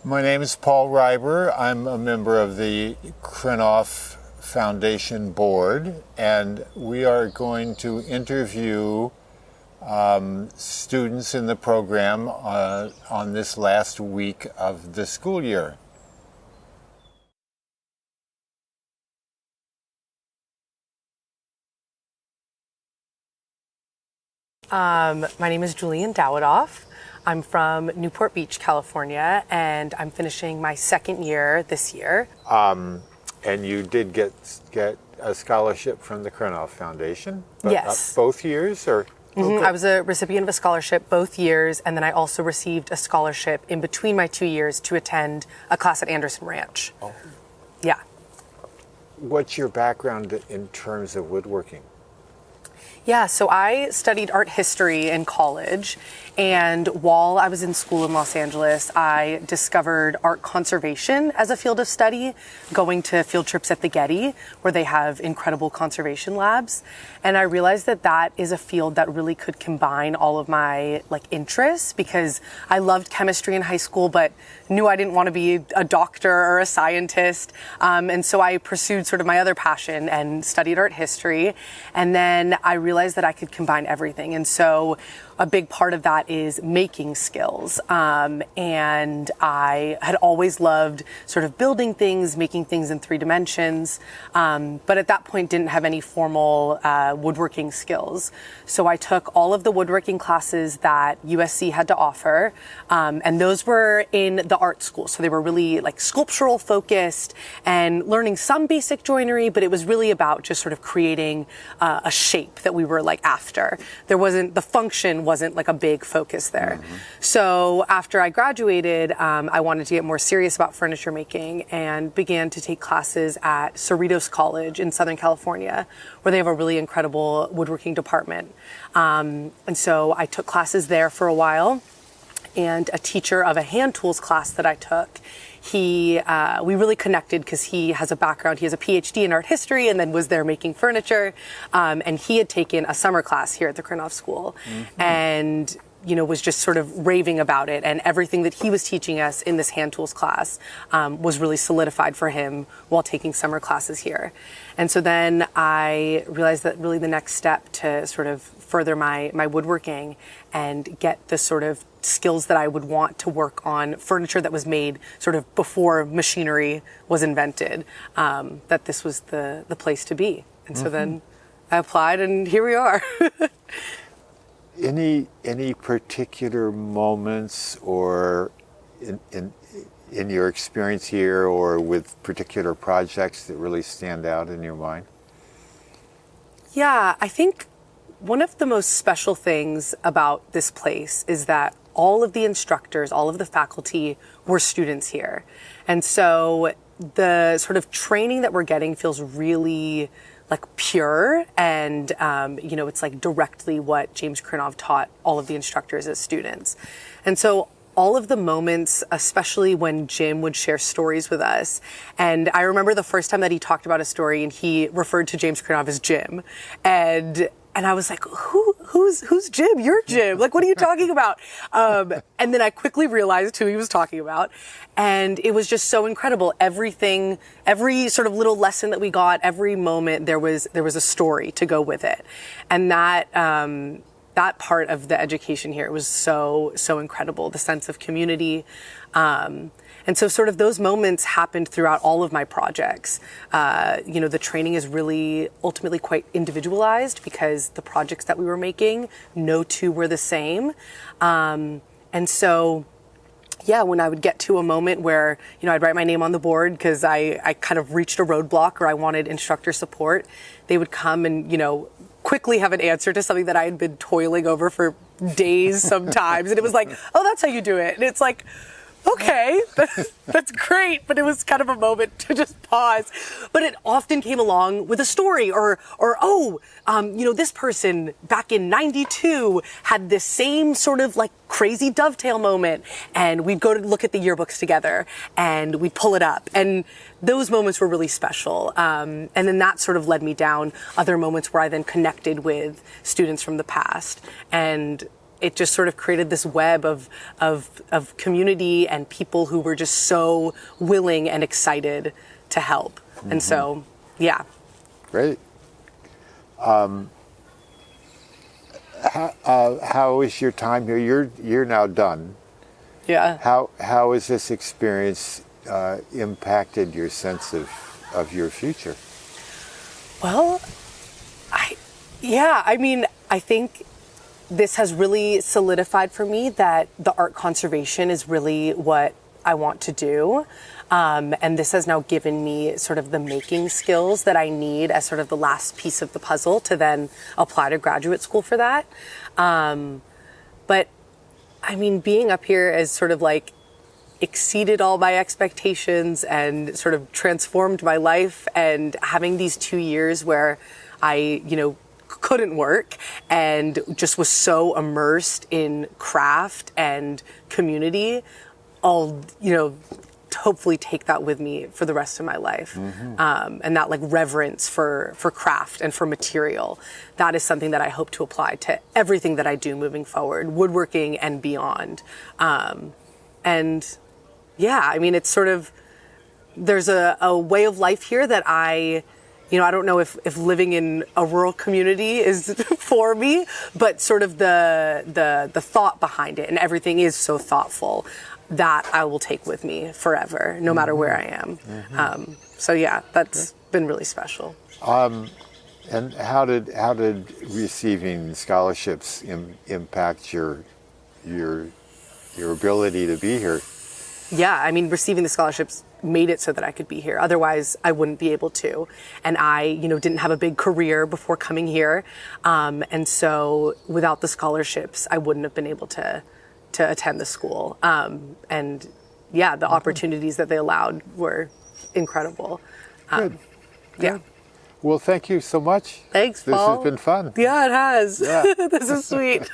My name is Paul Reiber. I'm a member of the Krenov Foundation board, and we are going to interview students in the program on this last week of the school year. My name is Julienne Dawidoff. I'm from Newport Beach, California, and I'm finishing my second year this year. And you did get a scholarship from the Krenov Foundation? Yes. Both years, or? I was a recipient of a scholarship both years, and then I also received a scholarship in between my 2 years to attend a class at Anderson Ranch. Oh. Yeah. What's your background in terms of woodworking? Yeah, so I studied art history in college, and while I was in school in Los Angeles, I discovered art conservation as a field of study, going to field trips at the Getty, where they have incredible conservation labs. And I realized that that is a field that really could combine all of my interests, because I loved chemistry in high school, but knew I didn't want to be a doctor or a scientist. And so I pursued sort of my other passion and studied art history. And then I realized that I could combine everything. And so a big part of that is making skills. And I had always loved sort of building things, making things in 3 dimensions. But at that point didn't have any formal woodworking skills. So I took all of the woodworking classes that USC had to offer. And those were in the art school. So they were really sculptural focused and learning some basic joinery, but it was really about just sort of creating a shape that we were after. The function wasn't a big focus there. Mm-hmm. So after I graduated, I wanted to get more serious about furniture making and began to take classes at Dawidoff College in Southern California, where they have a really incredible woodworking department. And so I took classes there for a while, and a teacher of a hand tools class that I took, we really connected because he has a background. He has a PhD in art history and then was there making furniture. And he had taken a summer class here at the Krenov School, mm-hmm. and was just sort of raving about it. And everything that he was teaching us in this hand tools class was really solidified for him while taking summer classes here. And so then I realized that really the next step to sort of further my woodworking and get the sort of skills that I would want to work on furniture that was made sort of before machinery was invented, that this was the place to be. And so then I applied, and here we are. Any particular moments or in your experience here or with particular projects that really stand out in your mind? Yeah, I think one of the most special things about this place is that all of the instructors, all of the faculty were students here. And so the sort of training that we're getting feels really pure, and it's directly what James Krenov taught all of the instructors as students. And so all of the moments, especially when Jim would share stories with us, and I remember the first time that he talked about a story and he referred to James Krenov as Jim, and I was like, who's Jim? You're Jim. What are you talking about? And then I quickly realized who he was talking about. And it was just so incredible. Every sort of little lesson that we got, every moment, there was a story to go with it. And that part of the education here was so incredible, the sense of community. And so sort of those moments happened throughout all of my projects. The training is really ultimately quite individualized because the projects that we were making, no two were the same. And so, yeah, when I would get to a moment where, I'd write my name on the board because I kind of reached a roadblock or I wanted instructor support, they would come and, quickly have an answer to something that I had been toiling over for days sometimes. And it was oh, that's how you do it. And it's okay, that's great, but it was kind of a moment to just pause. But it often came along with a story or this person back in '92 had this same sort of crazy dovetail moment, and we'd go to look at the yearbooks together and we'd pull it up. And those moments were really special. And then that sort of led me down other moments where I then connected with students from the past. And it just sort of created this web of community and people who were just so willing and excited to help. And so, yeah. Great. How is your time here? You're now done. Yeah. How has this experience impacted your sense of your future? Well, I think this has really solidified for me that the art conservation is really what I want to do. And this has now given me sort of the making skills that I need as sort of the last piece of the puzzle to then apply to graduate school for that. But I mean, being up here has sort of like exceeded all my expectations and sort of transformed my life, and having these 2 years where I, couldn't work and just was so immersed in craft and community, I'll, hopefully take that with me for the rest of my life. And that like reverence for craft and for material, that is something that I hope to apply to everything that I do moving forward, woodworking and beyond. And yeah, I mean, it's sort of, there's a way of life here that I don't know if living in a rural community is for me, but sort of the thought behind it, and everything is so thoughtful, that I will take with me forever, no matter where I am. So yeah, that's been really special. And how did receiving scholarships impact your ability to be here? Yeah, I mean, receiving the scholarships made it so that I could be here. Otherwise, I wouldn't be able to. And I, didn't have a big career before coming here. And so without the scholarships, I wouldn't have been able to attend the school. And yeah, the opportunities that they allowed were incredible. Good. Yeah. Well, thank you so much. Thanks, Paul. This has been fun. Yeah, it has. Yeah. This is sweet.